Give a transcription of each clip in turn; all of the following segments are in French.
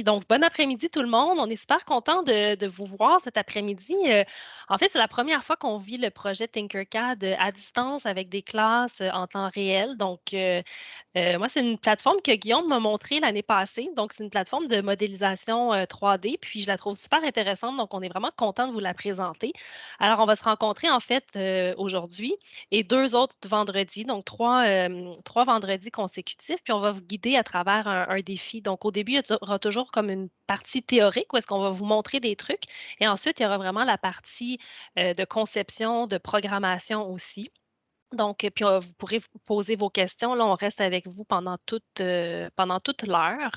Donc, bon après-midi tout le monde. On est super content de vous voir cet après-midi. En fait, c'est la première fois qu'on vit le projet Tinkercad à distance avec des classes en temps réel. Donc, moi, c'est une plateforme que Guillaume m'a montrée l'année passée. Donc, c'est une plateforme de modélisation 3D, puis je la trouve super intéressante. Donc, on est vraiment content de vous la présenter. Alors, on va se rencontrer en fait aujourd'hui et deux autres vendredis, donc trois vendredis consécutifs, puis on va vous guider à travers un défi. Donc, au début, il y aura toujours comme une partie théorique où est-ce qu'on va vous montrer des trucs et ensuite, il y aura vraiment la partie de conception, de programmation aussi. Donc, puis vous pourrez vous poser vos questions. Là, on reste avec vous pendant toute l'heure.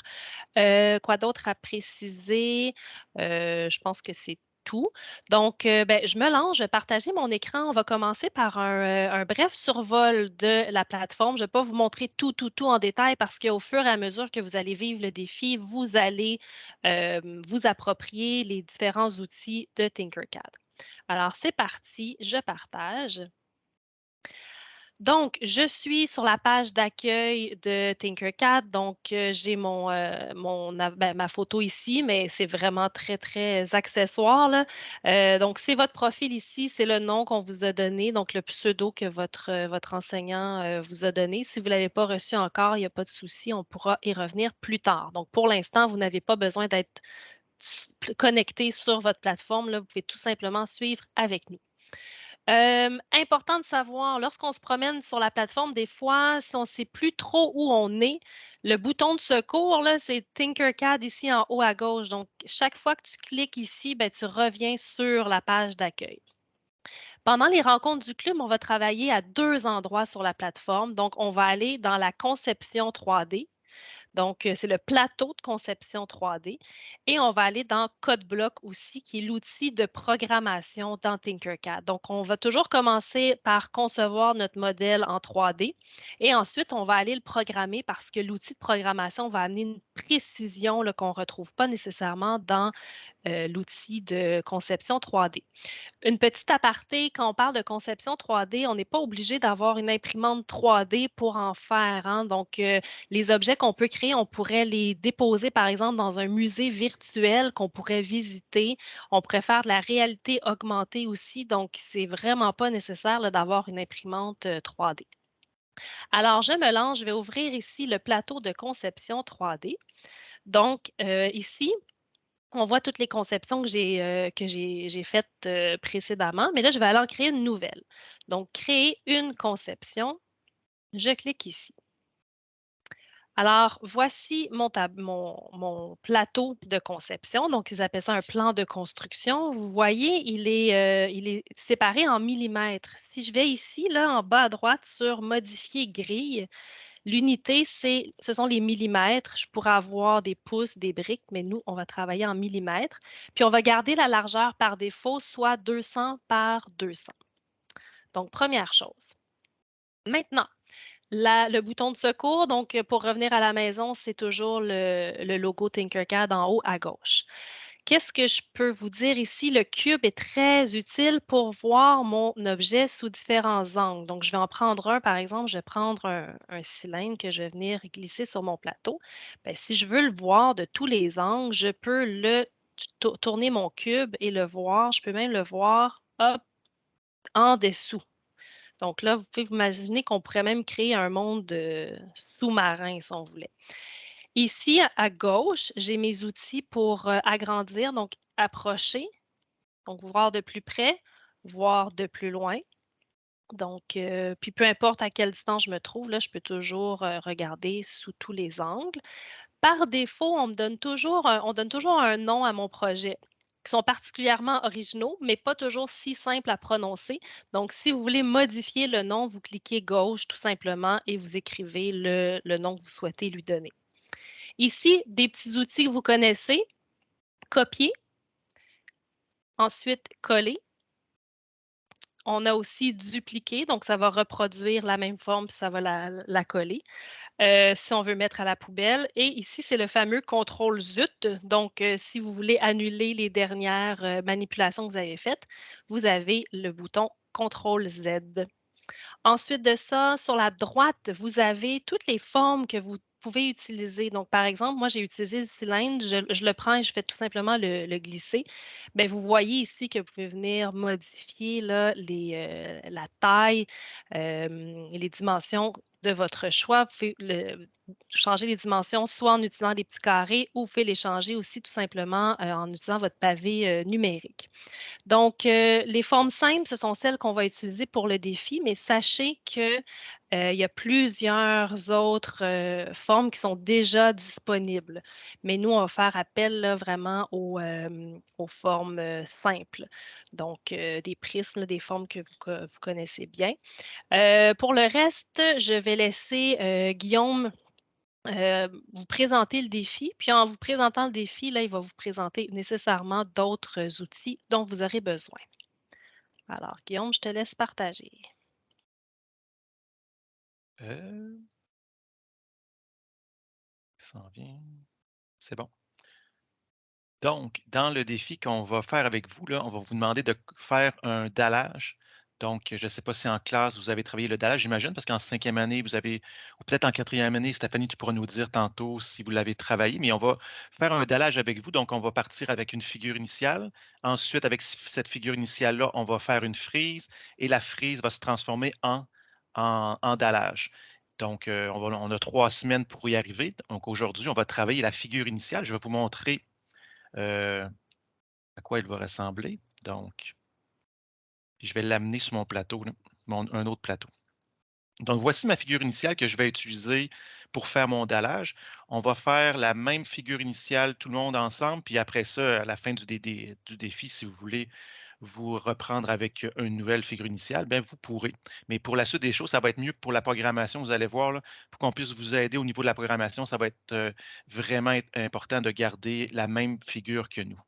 Quoi d'autre à préciser? Je pense que c'est tout. Donc, ben, je me lance, je vais partager mon écran. On va commencer par un bref survol de la plateforme. Je ne vais pas vous montrer tout en détail parce qu'au fur et à mesure que vous allez vivre le défi, vous allez vous approprier les différents outils de Tinkercad. Alors, c'est parti, je partage. Donc, je suis sur la page d'accueil de Tinkercad. Donc, j'ai ma photo ici, mais c'est vraiment très accessoire, là. Donc, c'est votre profil ici, c'est le nom qu'on vous a donné, donc le pseudo que votre enseignant vous a donné. Si vous ne l'avez pas reçu encore, il n'y a pas de souci, on pourra y revenir plus tard. Donc, pour l'instant, vous n'avez pas besoin d'être connecté sur votre plateforme, là. Vous pouvez tout simplement suivre avec nous. Important de savoir, lorsqu'on se promène sur la plateforme, des fois, si on ne sait plus trop où on est, le bouton de secours, là, c'est Tinkercad ici en haut à gauche. Donc, chaque fois que tu cliques ici, ben, tu reviens sur la page d'accueil. Pendant les rencontres du club, on va travailler à deux endroits sur la plateforme. Donc, on va aller dans la conception 3D. Donc, c'est le plateau de conception 3D. Et on va aller dans CodeBlock aussi, qui est l'outil de programmation dans Tinkercad. Donc, on va toujours commencer par concevoir notre modèle en 3D et ensuite, on va aller le programmer parce que l'outil de programmation va amener une précision qu'on ne retrouve pas nécessairement dans l'outil de conception 3D. Une petite aparté, quand on parle de conception 3D, on n'est pas obligé d'avoir une imprimante 3D pour en faire, hein. Donc, les objets qu'on peut créer, on pourrait les déposer, par exemple, dans un musée virtuel qu'on pourrait visiter. On pourrait faire de la réalité augmentée aussi. Donc, c'est vraiment pas nécessaire là, d'avoir une imprimante 3D. Alors, je me lance, je vais ouvrir ici le plateau de conception 3D. Donc, ici, on voit toutes les conceptions que j'ai faites précédemment, mais là, je vais aller en créer une nouvelle. Donc, créer une conception. Je clique ici. Alors, voici mon plateau de conception. Donc, ils appellent ça un plan de construction. Vous voyez, il est séparé en millimètres. Si je vais ici, là, en bas à droite, sur Modifier grille, l'unité, ce sont les millimètres. Je pourrais avoir des pouces, des briques, mais nous, on va travailler en millimètres. Puis, on va garder la largeur par défaut, soit 200 par 200. Donc, première chose. Maintenant, le bouton de secours, donc pour revenir à la maison, c'est toujours le logo Tinkercad en haut à gauche. Qu'est-ce que je peux vous dire ici? Le cube est très utile pour voir mon objet sous différents angles. Donc, je vais en prendre un, par exemple, je vais prendre un cylindre que je vais venir glisser sur mon plateau. Bien, si je veux le voir de tous les angles, je peux tourner mon cube et le voir. Je peux même le voir, hop, en dessous. Donc là, vous pouvez vous imaginer qu'on pourrait même créer un monde sous-marin si on voulait. Ici, à gauche, j'ai mes outils pour agrandir, donc approcher, donc voir de plus près, voir de plus loin. Donc, puis peu importe à quelle distance je me trouve, là, je peux toujours regarder sous tous les angles. Par défaut, on donne toujours un nom à mon projet qui sont particulièrement originaux, mais pas toujours si simples à prononcer. Donc, si vous voulez modifier le nom, vous cliquez gauche tout simplement et vous écrivez le nom que vous souhaitez lui donner. Ici, des petits outils que vous connaissez, copier, ensuite coller. On a aussi dupliquer, donc ça va reproduire la même forme, puis ça va la coller. Si on veut mettre à la poubelle. Et ici, c'est le fameux contrôle ZUT. Donc, si vous voulez annuler les dernières manipulations que vous avez faites, vous avez le bouton CTRL Z. Ensuite de ça, sur la droite, vous avez toutes les formes que vous pouvez utiliser. Donc, par exemple, moi, j'ai utilisé le cylindre, je le prends et je fais tout simplement le glisser. Bien, vous voyez ici que vous pouvez venir modifier là, la taille et les dimensions de votre choix. Vous pouvez changer les dimensions soit en utilisant des petits carrés ou vous pouvez les changer aussi tout simplement en utilisant votre pavé numérique. Donc, les formes simples, ce sont celles qu'on va utiliser pour le défi, mais sachez que, il y a plusieurs autres, formes qui sont déjà disponibles. Mais nous, on va faire appel là, vraiment aux formes, simples. Donc, des prismes, là, des formes que vous connaissez bien. Pour le reste, je vais laisser, Guillaume, vous présenter le défi. Puis en vous présentant le défi, là, il va vous présenter nécessairement d'autres outils dont vous aurez besoin. Alors, Guillaume, je te laisse partager. Euh, Ça s'en vient. C'est bon. Donc, dans le défi qu'on va faire avec vous, là, on va vous demander de faire un dallage. Donc, je ne sais pas si en classe, vous avez travaillé le dallage, j'imagine, parce qu'en 5e année, vous avez, ou peut-être en 4e année, Stéphanie, tu pourras nous dire tantôt si vous l'avez travaillé, mais on va faire un dallage avec vous. Donc, on va partir avec une figure initiale. Ensuite, avec cette figure initiale-là, on va faire une frise et la frise va se transformer en dallage. Donc, on a 3 semaines pour y arriver. Donc, aujourd'hui, on va travailler la figure initiale. Je vais vous montrer à quoi il va ressembler. Donc, je vais l'amener sur mon plateau, là, un autre plateau. Donc, voici ma figure initiale que je vais utiliser pour faire mon dallage. On va faire la même figure initiale, tout le monde ensemble, puis après ça, à la fin du défi, si vous voulez vous reprendre avec une nouvelle figure initiale, bien, vous pourrez. Mais pour la suite des choses, ça va être mieux pour la programmation, vous allez voir, là, pour qu'on puisse vous aider au niveau de la programmation, ça va être vraiment important de garder la même figure que nous.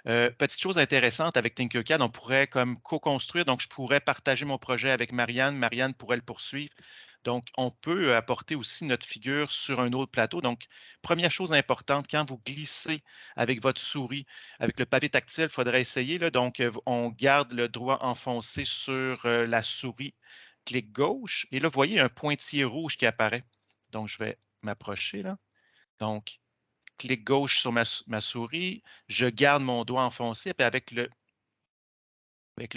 Petite chose intéressante avec Tinkercad, on pourrait comme co-construire, donc je pourrais partager mon projet avec Marianne, Marianne pourrait le poursuivre. Donc, on peut apporter aussi notre figure sur un autre plateau. Donc, première chose importante, quand vous glissez avec votre souris, avec le pavé tactile, il faudrait essayer. Là, donc, on garde le doigt enfoncé sur la souris, clic gauche. Et là, vous voyez un pointillé rouge qui apparaît. Donc, je vais m'approcher là. Donc, clic gauche sur ma souris, je garde mon doigt enfoncé, puis avec le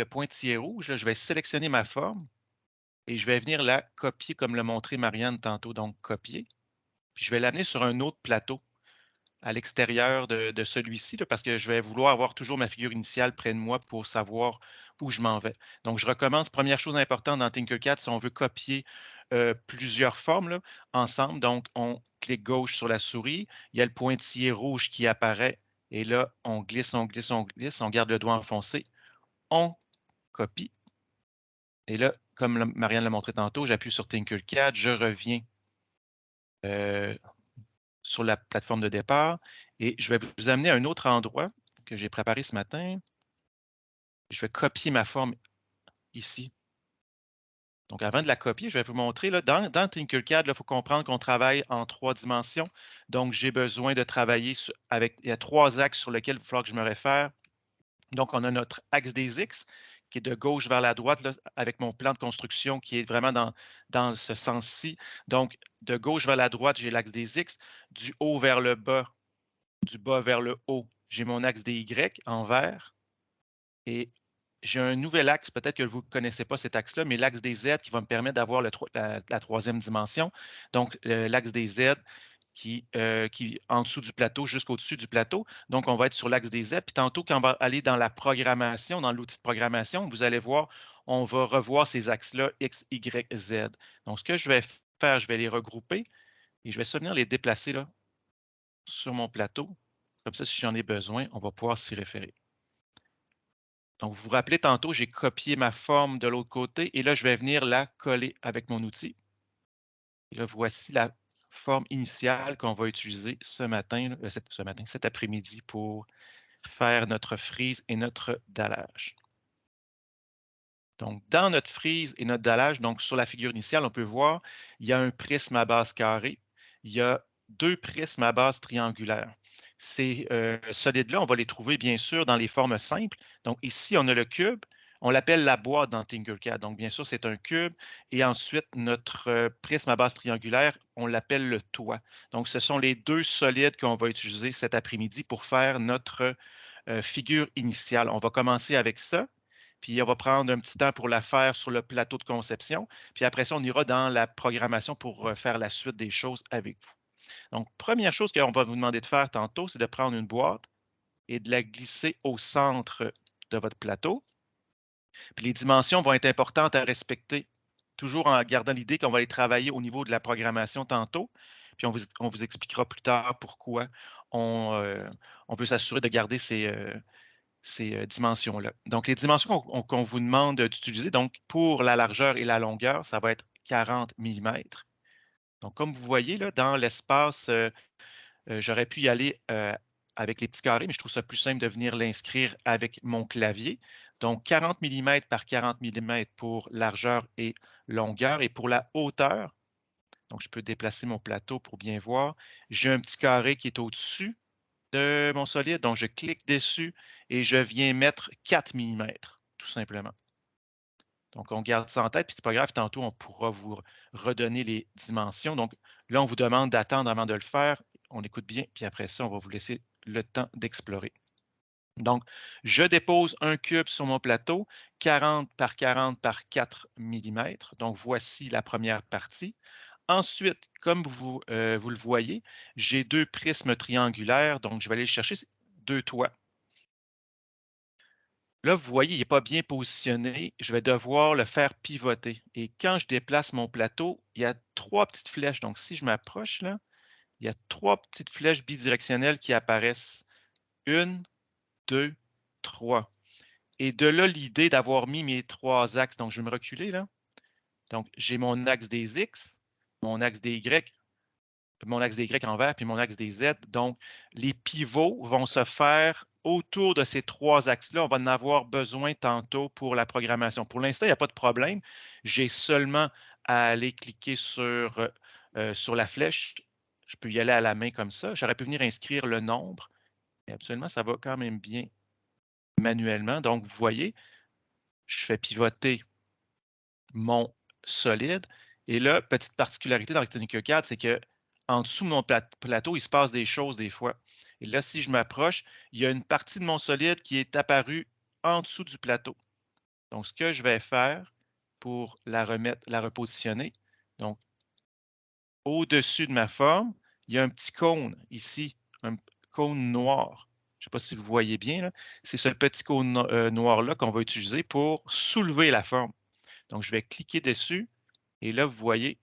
pointillé rouge, là, je vais sélectionner ma forme et je vais venir la copier comme l'a montré Marianne tantôt, donc copier. Puis je vais l'amener sur un autre plateau à l'extérieur de celui-ci, là, parce que je vais vouloir avoir toujours ma figure initiale près de moi pour savoir où je m'en vais. Donc, je recommence. Première chose importante dans Tinkercad, si on veut copier plusieurs formes là, ensemble, donc on clique gauche sur la souris, il y a le pointillé rouge qui apparaît, et là, on glisse, on glisse, on glisse, on garde le doigt enfoncé, on copie. Et là, comme Marianne l'a montré tantôt, j'appuie sur Tinkercad, je reviens sur la plateforme de départ et je vais vous amener à un autre endroit que j'ai préparé ce matin. Je vais copier ma forme ici. Donc, avant de la copier, je vais vous montrer, là, dans Tinkercad, il faut comprendre qu'on travaille en 3 dimensions. Donc, j'ai besoin de travailler avec, il y a 3 axes sur lesquels il va falloir que je me réfère. Donc, on a notre axe des X, qui est de gauche vers la droite, là, avec mon plan de construction qui est vraiment dans ce sens-ci. Donc, de gauche vers la droite, j'ai l'axe des X. Du haut vers le bas, du bas vers le haut, j'ai mon axe des Y en vert. Et j'ai un nouvel axe, peut-être que vous ne connaissez pas cet axe-là, mais l'axe des Z qui va me permettre d'avoir la 3e dimension. Donc, l'axe des Z qui est en dessous du plateau jusqu'au-dessus du plateau. Donc, on va être sur l'axe des Z. Puis tantôt, quand on va aller dans la programmation, dans l'outil de programmation, vous allez voir, on va revoir ces axes-là, X, Y, Z. Donc, ce que je vais faire, je vais les regrouper et je vais venir les déplacer là, sur mon plateau. Comme ça, si j'en ai besoin, on va pouvoir s'y référer. Donc, vous vous rappelez, tantôt, j'ai copié ma forme de l'autre côté et là, je vais venir la coller avec mon outil. Et là, voici la forme initiale qu'on va utiliser ce matin, cet après-midi pour faire notre frise et notre dallage. Donc, dans notre frise et notre dallage, donc sur la figure initiale, on peut voir, il y a un prisme à base carrée, il y a 2 prismes à base triangulaire. Ces solides-là, on va les trouver bien sûr dans les formes simples. Donc ici, on a le cube, On l'appelle la boîte dans Tinkercad. Donc, bien sûr, c'est un cube. Et ensuite, notre prisme à base triangulaire, on l'appelle le toit. Donc, ce sont les deux solides qu'on va utiliser cet après-midi pour faire notre figure initiale. On va commencer avec ça. Puis, on va prendre un petit temps pour la faire sur le plateau de conception. Puis après ça, on ira dans la programmation pour faire la suite des choses avec vous. Donc, première chose qu'on va vous demander de faire tantôt, c'est de prendre une boîte et de la glisser au centre de votre plateau. Puis les dimensions vont être importantes à respecter, toujours en gardant l'idée qu'on va les travailler au niveau de la programmation tantôt. Puis on vous expliquera plus tard pourquoi on veut s'assurer de garder ces dimensions-là. Donc, les dimensions qu'on vous demande d'utiliser, donc pour la largeur et la longueur, ça va être 40 mm. Donc, comme vous voyez, là, dans l'espace, j'aurais pu y aller avec les petits carrés, mais je trouve ça plus simple de venir l'inscrire avec mon clavier. Donc, 40 mm par 40 mm pour largeur et longueur. Et pour la hauteur, donc je peux déplacer mon plateau pour bien voir. J'ai un petit carré qui est au-dessus de mon solide. Donc, je clique dessus et je viens mettre 4 mm, tout simplement. Donc, on garde ça en tête, puis c'est pas grave, tantôt, on pourra vous redonner les dimensions. Donc, là, on vous demande d'attendre avant de le faire. On écoute bien, puis après ça, on va vous laisser le temps d'explorer. Donc, je dépose un cube sur mon plateau, 40 par 40 par 4 mm. Donc, voici la première partie. Ensuite, comme vous le voyez, j'ai deux prismes triangulaires, donc je vais aller chercher deux toits. Là, vous voyez, il n'est pas bien positionné. Je vais devoir le faire pivoter. Et quand je déplace mon plateau, il y a trois petites flèches. Donc, si je m'approche, là, il y a trois petites flèches bidirectionnelles qui apparaissent. Une, deux, trois. Et de là, l'idée d'avoir mis mes trois axes. Donc, je vais me reculer, là. Donc, j'ai mon axe des X, mon axe des Y, mon axe des Y en vert, puis mon axe des Z. Donc, les pivots vont se faire autour de ces trois axes-là. On va en avoir besoin tantôt pour la programmation. Pour l'instant, il n'y a pas de problème. J'ai seulement à aller cliquer sur la flèche. Je peux y aller à la main comme ça. J'aurais pu venir inscrire le nombre. Mais absolument, ça va quand même bien manuellement. Donc, vous voyez, je fais pivoter mon solide. Et là, petite particularité dans Tinkercad, c'est que en dessous de mon plateau, il se passe des choses des fois. Et là, si je m'approche, il y a une partie de mon solide qui est apparue en dessous du plateau. Donc, ce que je vais faire pour la remettre, la repositionner, donc, au-dessus de ma forme, il y a un petit cône ici, un cône noir. Je ne sais pas si vous voyez bien, là. C'est ce petit cône noir-là qu'on va utiliser pour soulever la forme. Donc, je vais cliquer dessus et là, vous voyez,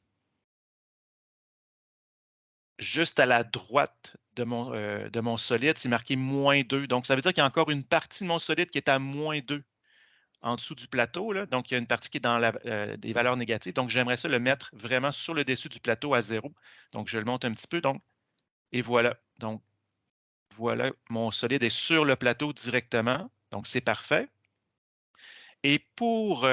juste à la droite de mon solide, c'est marqué -2. Donc, ça veut dire qu'il y a encore une partie de mon solide qui est à -2 en dessous du plateau, là. Donc, il y a une partie qui est dans des valeurs négatives. Donc, j'aimerais ça le mettre vraiment sur le dessus du plateau à 0. Donc, je le monte un petit peu. Donc, et voilà. Donc, voilà, mon solide est sur le plateau directement. Donc, c'est parfait. Et pour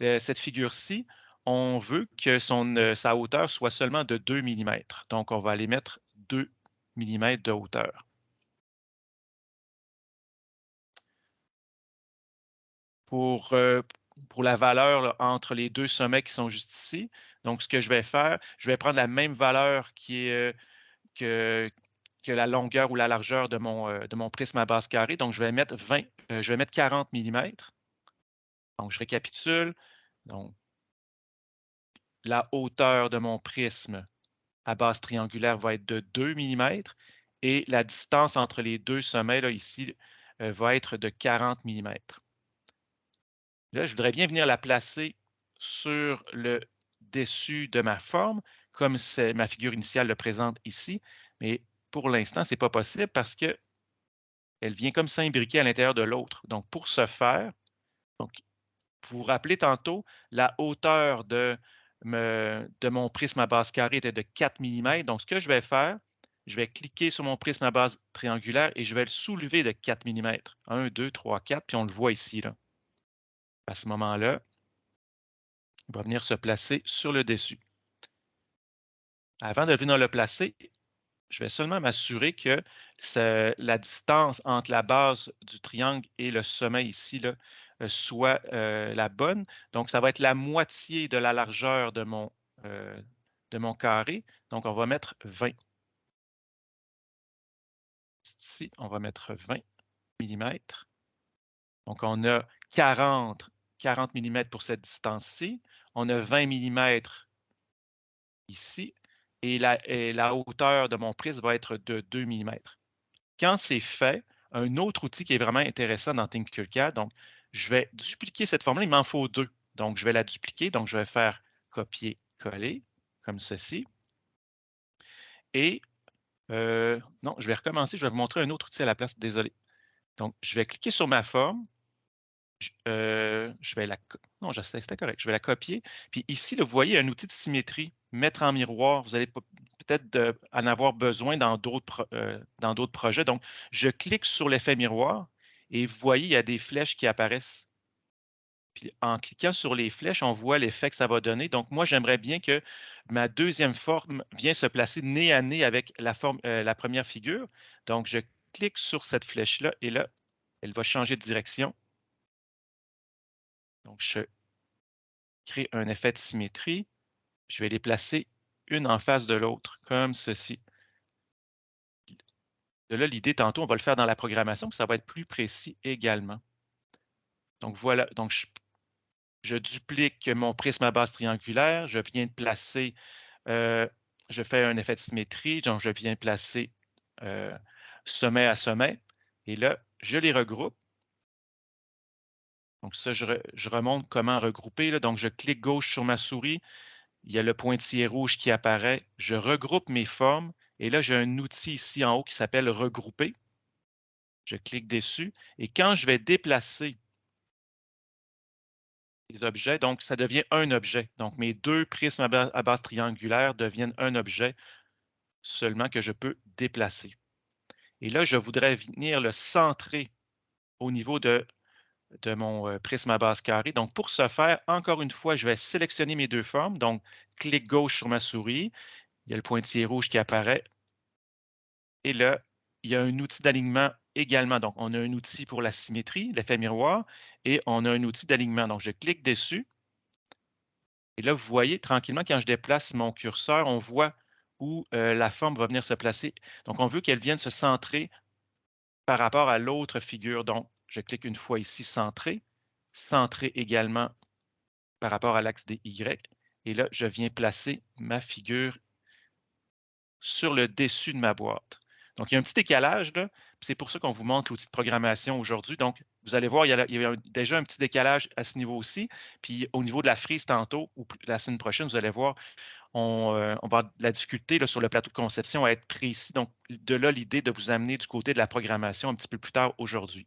cette figure-ci, on veut que sa hauteur soit seulement de 2 mm. Donc, on va aller mettre 2 mm de hauteur. Pour la valeur là, entre les deux sommets qui sont juste ici, donc ce que je vais faire, je vais prendre la même valeur qui est que la longueur ou la largeur de mon prisme à base carrée. Donc, je vais mettre 40 mm. Donc, je récapitule. Donc, la hauteur de mon prisme à base triangulaire va être de 2 mm et la distance entre les deux sommets là, ici va être de 40 mm. Là, je voudrais bien venir la placer sur le dessus de ma forme, comme ma figure initiale le présente ici, mais pour l'instant, ce n'est pas possible parce qu'elle vient comme s'imbriquer à l'intérieur de l'autre. Donc, pour ce faire, donc, vous vous rappelez tantôt, la hauteur de mon prisme à base carrée était de 4 mm. Donc, ce que je vais faire, je vais cliquer sur mon prisme à base triangulaire et je vais le soulever de 4 mm. 1, 2, 3, 4, puis on le voit ici, là. À ce moment-là, il va venir se placer sur le dessus. Avant de venir le placer, je vais seulement m'assurer que la distance entre la base du triangle et le sommet ici là, soit la bonne. Donc, ça va être la moitié de la largeur de mon carré. Donc, on va mettre 20. Ici, on va mettre 20 millimètres. Donc, on a 40 millimètres pour cette distance-ci. On a 20 millimètres ici. Et la hauteur de mon prisme va être de 2 millimètres. Quand c'est fait, un autre outil qui est vraiment intéressant dans Tinkercad, donc je vais dupliquer cette forme-là, il m'en faut deux. Donc, je vais la dupliquer. Donc, je vais faire copier-coller, comme ceci. Et non, je vais recommencer. Je vais vous montrer un autre outil à la place. Désolé. Donc, je vais cliquer sur ma forme. Je vais la... Non, c'était correct. Je vais la copier. Puis ici, là, vous voyez un outil de symétrie, mettre en miroir. Vous allez peut-être en avoir besoin dans d'autres projets. Donc, je clique sur l'effet miroir et vous voyez, il y a des flèches qui apparaissent. Puis en cliquant sur les flèches, on voit l'effet que ça va donner. Donc, moi, j'aimerais bien que ma deuxième forme vienne se placer nez à nez avec la première figure. Donc, je clique sur cette flèche-là et là, elle va changer de direction. Donc, je crée un effet de symétrie. Je vais les placer une en face de l'autre, comme ceci. De là, l'idée, tantôt, on va le faire dans la programmation, ça va être plus précis également. Donc, voilà. Donc, je duplique mon prisme à base triangulaire. Je viens de placer, je fais un effet de symétrie. Donc, je viens placer sommet à sommet. Et là, je les regroupe. Donc, ça, je remonte comment regrouper. Là. Donc, je clique gauche sur ma souris. Il y a le pointillé rouge qui apparaît. Je regroupe mes formes. Et là, j'ai un outil ici en haut qui s'appelle Regrouper. Je clique dessus. Et quand je vais déplacer les objets, donc ça devient un objet. Donc, mes deux prismes à base triangulaire deviennent un objet seulement que je peux déplacer. Et là, je voudrais venir le centrer au niveau de mon prisme à base carrée. Donc, pour ce faire, encore une fois, je vais sélectionner mes deux formes. Donc, clic gauche sur ma souris. Il y a le pointillé rouge qui apparaît. Et là, il y a un outil d'alignement également. Donc, on a un outil pour la symétrie, l'effet miroir, et on a un outil d'alignement. Donc, je clique dessus. Et là, vous voyez tranquillement, quand je déplace mon curseur, on voit où la forme va venir se placer. Donc, on veut qu'elle vienne se centrer par rapport à l'autre figure. Donc, je clique une fois ici, centrer. Centrer également par rapport à l'axe des Y. Et là, je viens placer ma figure sur le dessus de ma boîte. Donc, il y a un petit décalage, là. C'est pour ça qu'on vous montre l'outil de programmation aujourd'hui. Donc, vous allez voir, il y a déjà un petit décalage à ce niveau aussi. Puis, au niveau de la frise tantôt, ou la semaine prochaine, vous allez voir, on va avoir de la difficulté là, sur le plateau de conception à être précis. Donc, de là, l'idée de vous amener du côté de la programmation un petit peu plus tard aujourd'hui.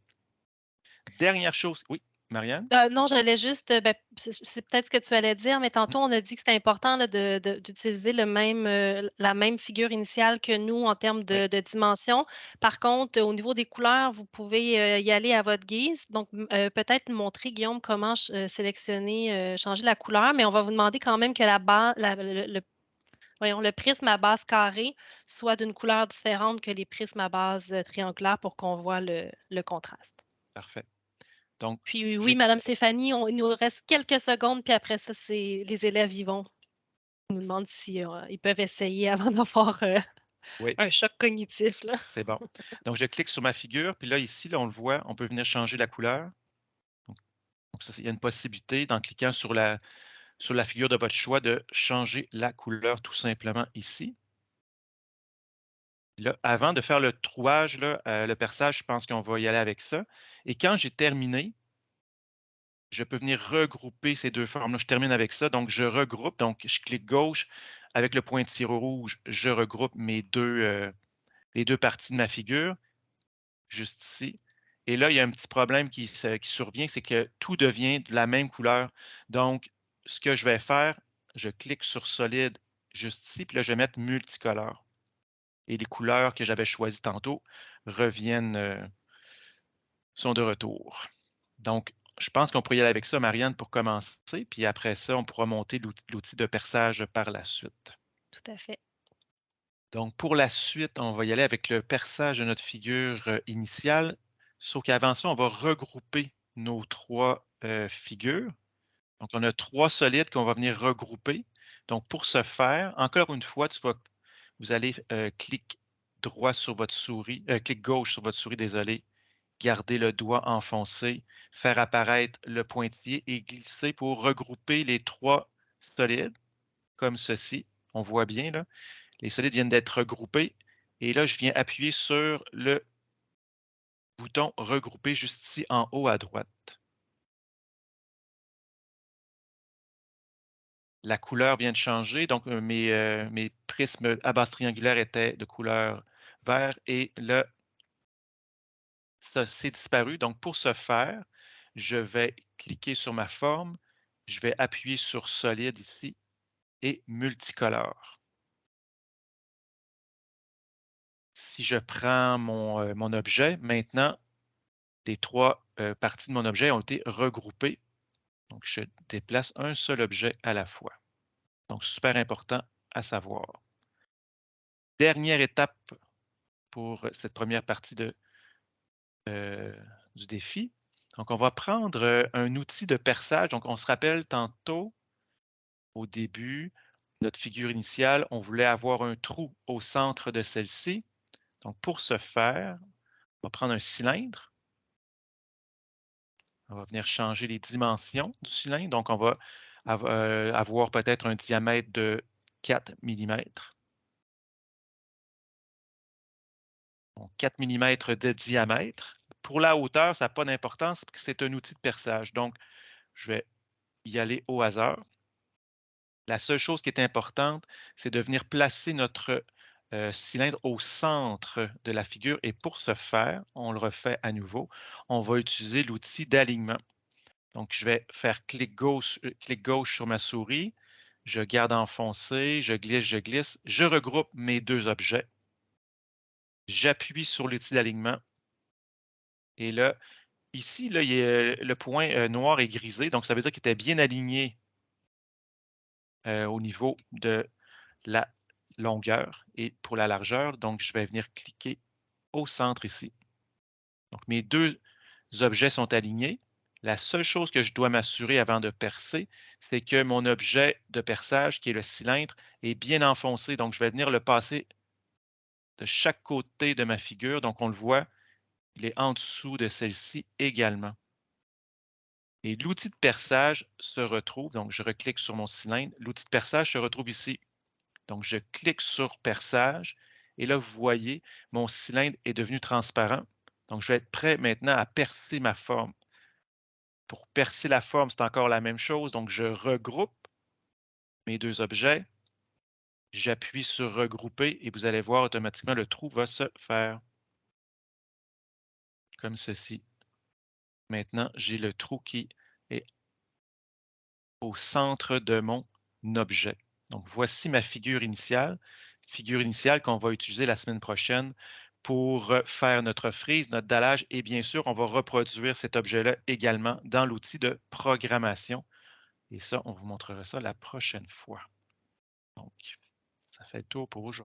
Dernière chose, oui, Marianne? Non, j'allais juste, ben, c'est peut-être ce que tu allais dire, mais Mmh. tantôt, on a dit que c'était important là, d'utiliser la même figure initiale que nous en termes Oui, de dimension. Par contre, au niveau des couleurs, vous pouvez y aller à votre guise. Donc, peut-être nous montrer, Guillaume, comment sélectionner, changer la couleur, mais on va vous demander quand même que voyons, le prisme à base carrée soit d'une couleur différente que les prismes à base triangulaire pour qu'on voit le contraste. parfait. Donc, Puis oui, j'ai Madame Stéphanie, il nous reste quelques secondes, puis après ça, c'est les élèves y vont. Ils nous demandent si ils peuvent essayer avant d'avoir oui, un choc cognitif, là. c'est bon. Donc, je clique sur ma figure, puis là, ici, là, on le voit, on peut venir changer la couleur. Donc ça, il y a une possibilité, en cliquant sur la figure de votre choix, de changer la couleur tout simplement ici. Là, avant de faire le trouage, là, le perçage, je pense qu'on va y aller avec ça. Et quand j'ai terminé, je peux venir regrouper ces deux formes-là. Je termine avec ça. Donc, je regroupe. Donc, je clique gauche avec le pointillé rouge. Je regroupe les deux parties de ma figure, juste ici. Et là, il y a un petit problème qui survient, c'est que tout devient de la même couleur. Donc, ce que je vais faire, je clique sur solide juste ici, puis là, je vais mettre multicolore. Et les couleurs que j'avais choisies tantôt reviennent, sont de retour. Donc, je pense qu'on pourrait y aller avec ça, Marianne, pour commencer. Puis après ça, on pourra monter l'outil de perçage par la suite. Tout à fait. Donc, pour la suite, on va y aller avec le perçage de notre figure initiale. Sauf qu'avant ça, on va regrouper nos 3 figures. Donc, on a 3 solides qu'on va venir regrouper. Donc, pour ce faire, encore une fois, vous allez clic droit sur votre souris, clic gauche sur votre souris, désolé, garder le doigt enfoncé, faire apparaître le pointillé et glisser pour regrouper les 3 solides, comme ceci. On voit bien, là, les solides viennent d'être regroupés. Et là, je viens appuyer sur le bouton regrouper juste ici en haut à droite. La couleur vient de changer, donc mes prismes à base triangulaire étaient de couleur vert et là, ça s'est disparu. Donc, pour ce faire, je vais cliquer sur ma forme, je vais appuyer sur solide ici et multicolore. Si je prends mon objet, maintenant, les 3 parties de mon objet ont été regroupées. Donc, je déplace un seul objet à la fois. Donc, super important à savoir. Dernière étape pour cette première partie du défi. Donc, on va prendre un outil de perçage. Donc, on se rappelle tantôt, au début, notre figure initiale, on voulait avoir un trou au centre de celle-ci. Donc, pour ce faire, on va prendre un cylindre. On va venir changer les dimensions du cylindre. Donc, on va avoir peut-être un diamètre de 4 mm. Donc, 4 mm de diamètre. Pour la hauteur, ça n'a pas d'importance parce que c'est un outil de perçage. Donc, je vais y aller au hasard. La seule chose qui est importante, c'est de venir placer notre cylindre au centre de la figure. Et pour ce faire, on le refait à nouveau, on va utiliser l'outil d'alignement. Donc, je vais faire clic gauche sur ma souris, je garde enfoncé, je glisse, je regroupe mes 2 objets. J'appuie sur l'outil d'alignement. Et là, ici, là, le point noir est grisé, donc ça veut dire qu'il était bien aligné au niveau de la longueur et pour la largeur. Donc, je vais venir cliquer au centre ici. Donc, mes 2 objets sont alignés. La seule chose que je dois m'assurer avant de percer, c'est que mon objet de perçage, qui est le cylindre, est bien enfoncé. Donc, je vais venir le passer de chaque côté de ma figure. Donc, on le voit, il est en dessous de celle-ci également. Et l'outil de perçage se retrouve, donc je reclique sur mon cylindre, l'outil de perçage se retrouve ici. Donc, je clique sur perçage et là, vous voyez, mon cylindre est devenu transparent. Donc, je vais être prêt maintenant à percer ma forme. Pour percer la forme, c'est encore la même chose. Donc, je regroupe mes 2 objets, j'appuie sur regrouper et vous allez voir automatiquement le trou va se faire comme ceci. Maintenant, j'ai le trou qui est au centre de mon objet. Donc, voici ma figure initiale qu'on va utiliser la semaine prochaine pour faire notre frise, notre dallage et bien sûr, on va reproduire cet objet-là également dans l'outil de programmation. Et ça, on vous montrera ça la prochaine fois. Donc, ça fait le tour pour aujourd'hui.